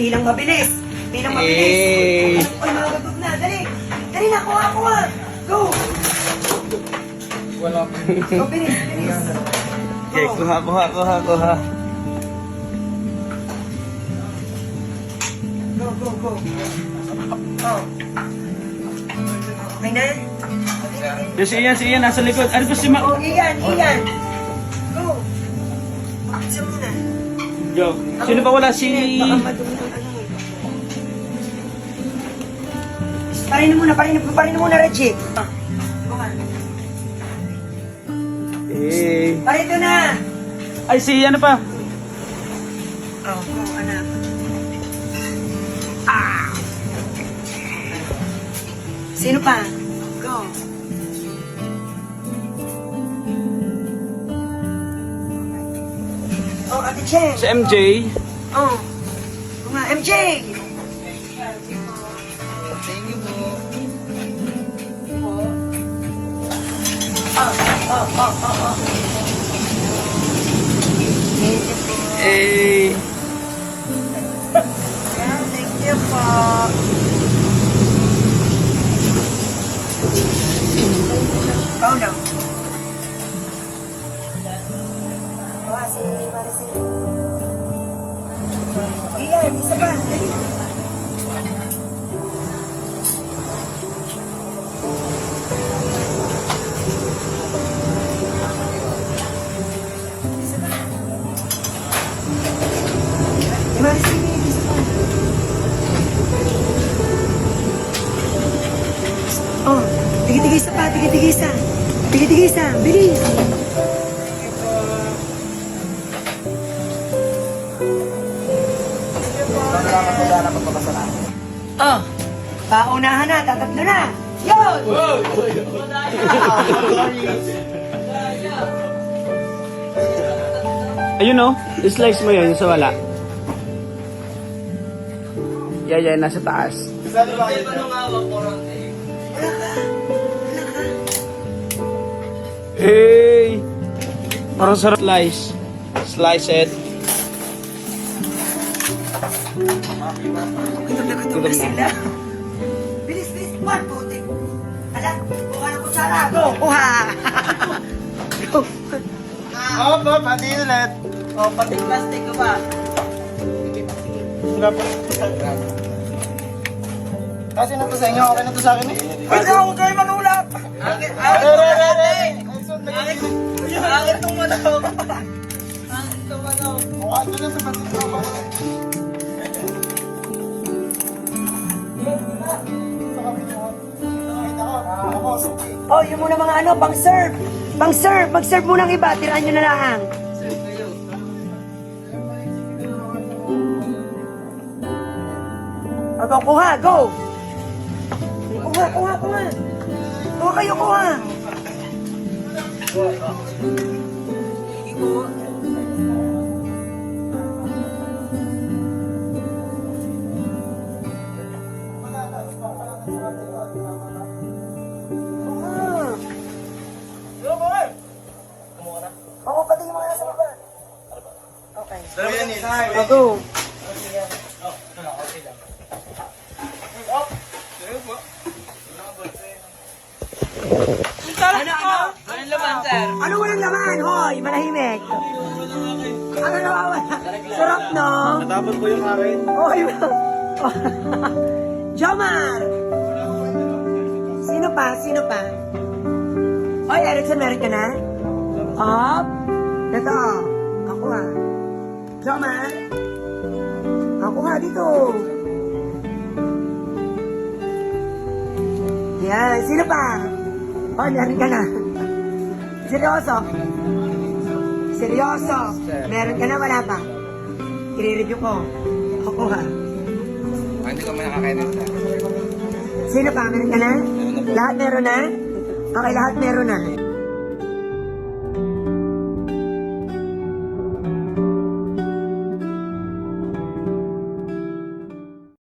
Bilang mabilis. Bilang mabilis. Oy, mga gagod na. Dali. Dali na, kuha. Go. Wala. Go, bilis. Okay, kuha. Go. Oh. Okay na? Si Ian, nasa likod. Ano ba si Ma... Oh, Ian. Go. Isa muna. Yo, sino ba wala si... Baka madumi ang ano eh. Parin mo muna, Reggie. Parito na. Ay, si ano pa? Oh, anak. Sino pa? Go. Oh, Ate Cheng. Si MJ. Oh. Mga MJ. Thank you po. Oh. Eh... Thank you po. Oh, no. Iyan, isa pa. Dali. Oh, tigit-tigisa pa, tigit-tigisa, bilis. Oh, paunahan na, tatatlo na. Yun! Ayun o, slice mo yun sa wala. Yeah, nasa taas. Hey! Parang sarap slice. Slice it. Gutom na sila. Bilis, one, putik. Ala, kuha na kutsara. Go, kuha. Go. Opo, pati ulit. Oh, pati plastic ka ba? Kasi na to sa inyo, okay na to sa akin eh. Ikaw, huwag kayo manulap. Angin tong manok. Mukha ito na sa pati ko. Oh, yun muna mga ano, pang-serve. Mag-serve muna ang iba, tiraan nyo na lang. Go, kuha, go! Kuha. Kuha kayo, kuha. Oo, pati yung mga nasa baba. Okay. Go. Anong laman, sir? Ano walang laman? Hoy, manahimik. Ano nawawala? Sarap, no? Natapos ko yung akin. Hoy, Jomar! Sino pa? Hoy, Erickson, meron ka na? Up. Ito. Ako ha. Jomar. Ako ha, dito. Yan, sino pa? Hoy, meron ka na. Seryoso? Meron ka na, wala pa? I-review ko. Ako ha. Hindi ko makakain ito. Sino pa? Meron ka na? Lahat meron na? Okay, lahat meron na.